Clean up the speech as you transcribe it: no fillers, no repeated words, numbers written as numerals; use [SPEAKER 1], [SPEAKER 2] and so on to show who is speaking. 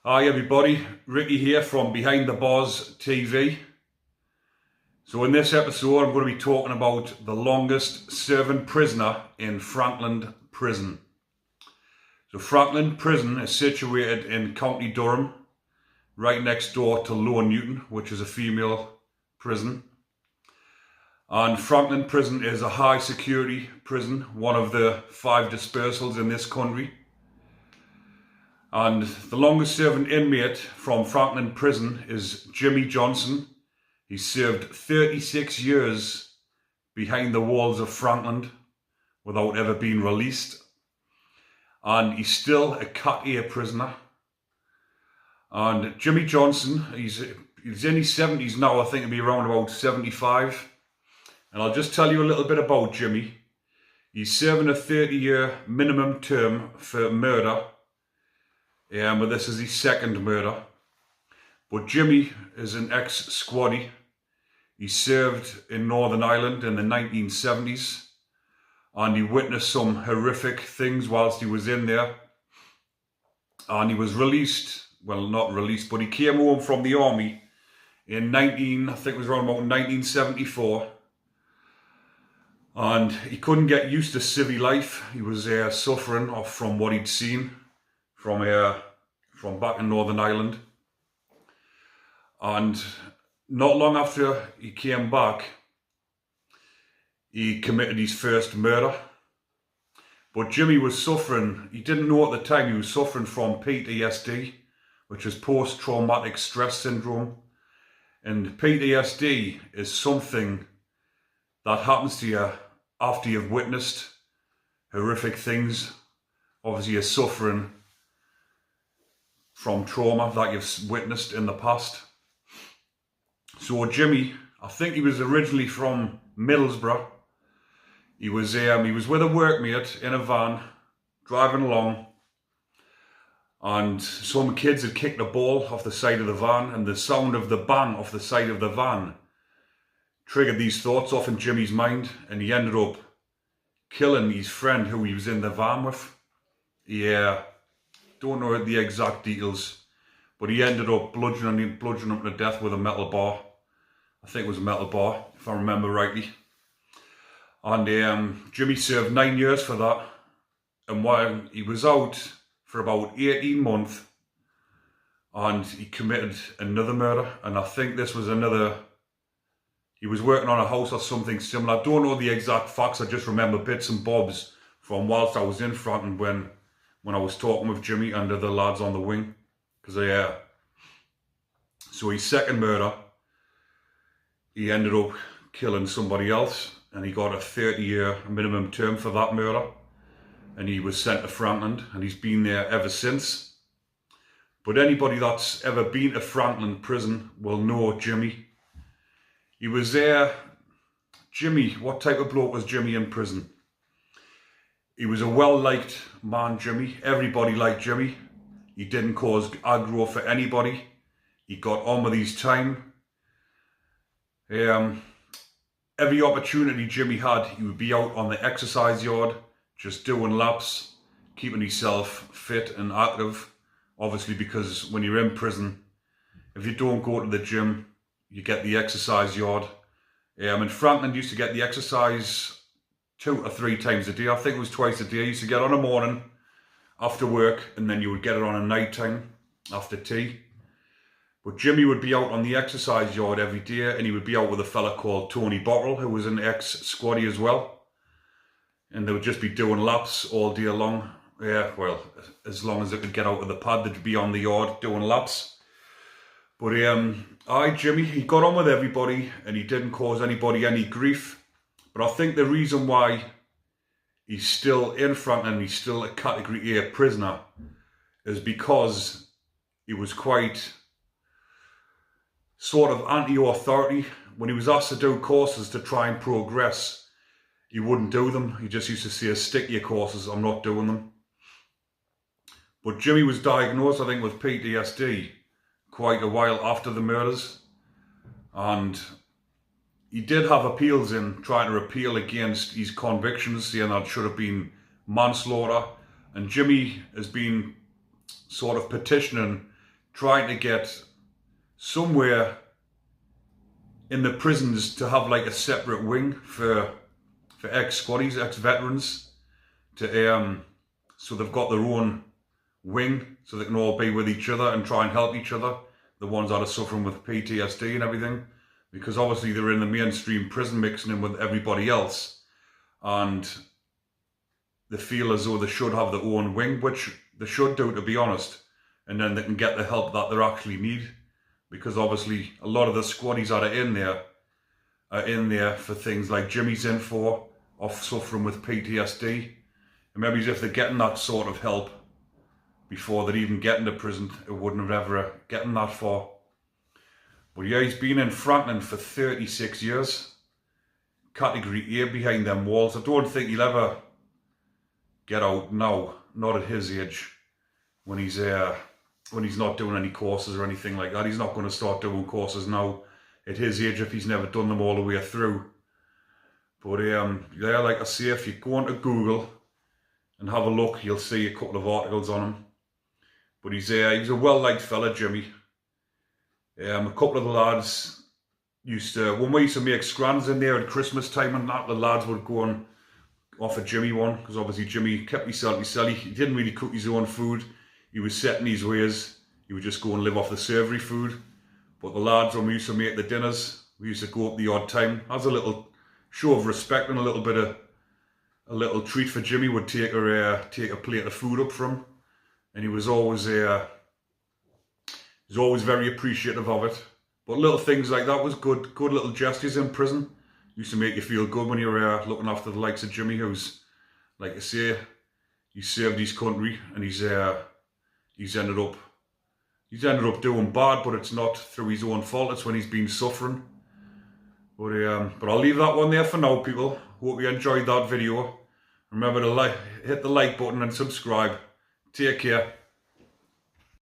[SPEAKER 1] Hi everybody, Ricky here from Behind the Bars TV. So in this episode I'm going to be talking about the longest serving prisoner in Frankland Prison. So Frankland Prison is situated in County Durham, right next door to Lower Newton, which is a female prison. And Frankland Prison is a high security prison, one of the 5 dispersals in this country. And the longest serving inmate from Frankland Prison is Jimmy Johnson. He served 36 years behind the walls of Frankland without ever being released. And he's still a Cat A prisoner. And Jimmy Johnson, he's in his 70s now. I think he'll be around about 75. And I'll just tell you a little bit about Jimmy. He's serving a 30-year minimum term for murder. But this is his second murder. But Jimmy is an ex-squaddy. He served in Northern Ireland in the 1970s. And he witnessed some horrific things whilst he was in there. And he was released, well not released, but he came home from the army in I think it was around about 1974. And he couldn't get used to civvy life. He was suffering from what he'd seen from back in Northern Ireland. And not long after he came back, he committed his first murder. But Jimmy was suffering, he didn't know at the time, he was suffering from PTSD, which is post-traumatic stress syndrome. And PTSD is something that happens to you after you've witnessed horrific things. Obviously you're suffering from trauma that you've witnessed in the past. So Jimmy, I think he was originally from Middlesbrough. He was with a workmate in a van, driving along, and some kids had kicked a ball off the side of the van, and the sound of the bang off the side of the van triggered these thoughts off in Jimmy's mind, and he ended up killing his friend who he was in the van with. Don't know the exact details, but he ended up bludgeoning him to death with a metal bar. I think it was a metal bar, if I remember rightly. And Jimmy served 9 years for that. And while he was out for about 18 months, and he committed another murder. And I think this was he was working on a house or something similar. I don't know the exact facts, I just remember bits and bobs from whilst I was in Frankland when I was talking with Jimmy and the lads on the wing. So his second murder, he ended up killing somebody else, and he got a 30-year minimum term for that murder. And he was sent to Frankland, and he's been there ever since. But anybody that's ever been to Frankland Prison will know Jimmy. He was there. Jimmy, what type of bloke was Jimmy in prison? He was a well-liked man, Jimmy. Everybody liked Jimmy. He didn't cause aggro for anybody. He got on with his time. Every opportunity Jimmy had, he would be out on the exercise yard, just doing laps, keeping himself fit and active. Obviously, because when you're in prison, if you don't go to the gym, you get the exercise yard. And Frankland used to get the exercise 2 or 3 times a day. I think it was twice a day. You used to get on a morning after work, and then you would get it on a night time after tea. But Jimmy would be out on the exercise yard every day, and he would be out with a fella called Tony Bottle, who was an ex-squaddy as well. And they would just be doing laps all day long. As long as they could get out of the pad, they'd be on the yard doing laps. But Jimmy, he got on with everybody, and he didn't cause anybody any grief. But I think the reason why he's still in Frankland, he's still a Category A prisoner, is because he was quite sort of anti-authority. When he was asked to do courses to try and progress, he wouldn't do them. He just used to say, stick to your courses, I'm not doing them. But Jimmy was diagnosed, I think, with PTSD quite a while after the murders. And he did have appeals in, trying to appeal against his convictions, saying that it should have been manslaughter. And Jimmy has been sort of petitioning trying to get somewhere in the prisons to have like a separate wing for ex-squaddies, ex-veterans, to so they've got their own wing so they can all be with each other and try and help each other, the ones that are suffering with PTSD and everything, because obviously they're in the mainstream prison mixing in with everybody else, and they feel as though they should have their own wing, which they should do, to be honest, and then they can get the help that they actually need, because obviously a lot of the squaddies that are in there for things like Jimmy's in for, of suffering with PTSD, and maybe if they're getting that sort of help before they're even getting to prison, it wouldn't have ever gotten that far. But yeah, he's been in Frankland for 36 years, category A behind them walls. I don't think he'll ever get out now, not at his age, when he's not doing any courses or anything like that. He's not going to start doing courses now at his age if he's never done them all the way through. But yeah, like I say, if you go onto Google and have a look, you'll see a couple of articles on him. But he's a well-liked fella, Jimmy. A couple of the lads when we used to make scrans in there at Christmas time and that, the lads would go and offer Jimmy one, because obviously Jimmy kept himself silly. He didn't really cook his own food. He was set in his ways. He would just go and live off the savoury food. But the lads, when we used to make the dinners, we used to go up the odd time as a little show of respect and a little treat for Jimmy. Would take a plate of food up from him, and he was always very appreciative of it. But little things like that was good little gestures in prison. Used to make you feel good when you were looking after the likes of Jimmy, who's, like I say, he served his country, and he's ended up doing bad, but it's not through his own fault. It's when he's been suffering. But I'll leave that one there for now, people. Hope you enjoyed that video. Remember to hit the like button and subscribe. Take care.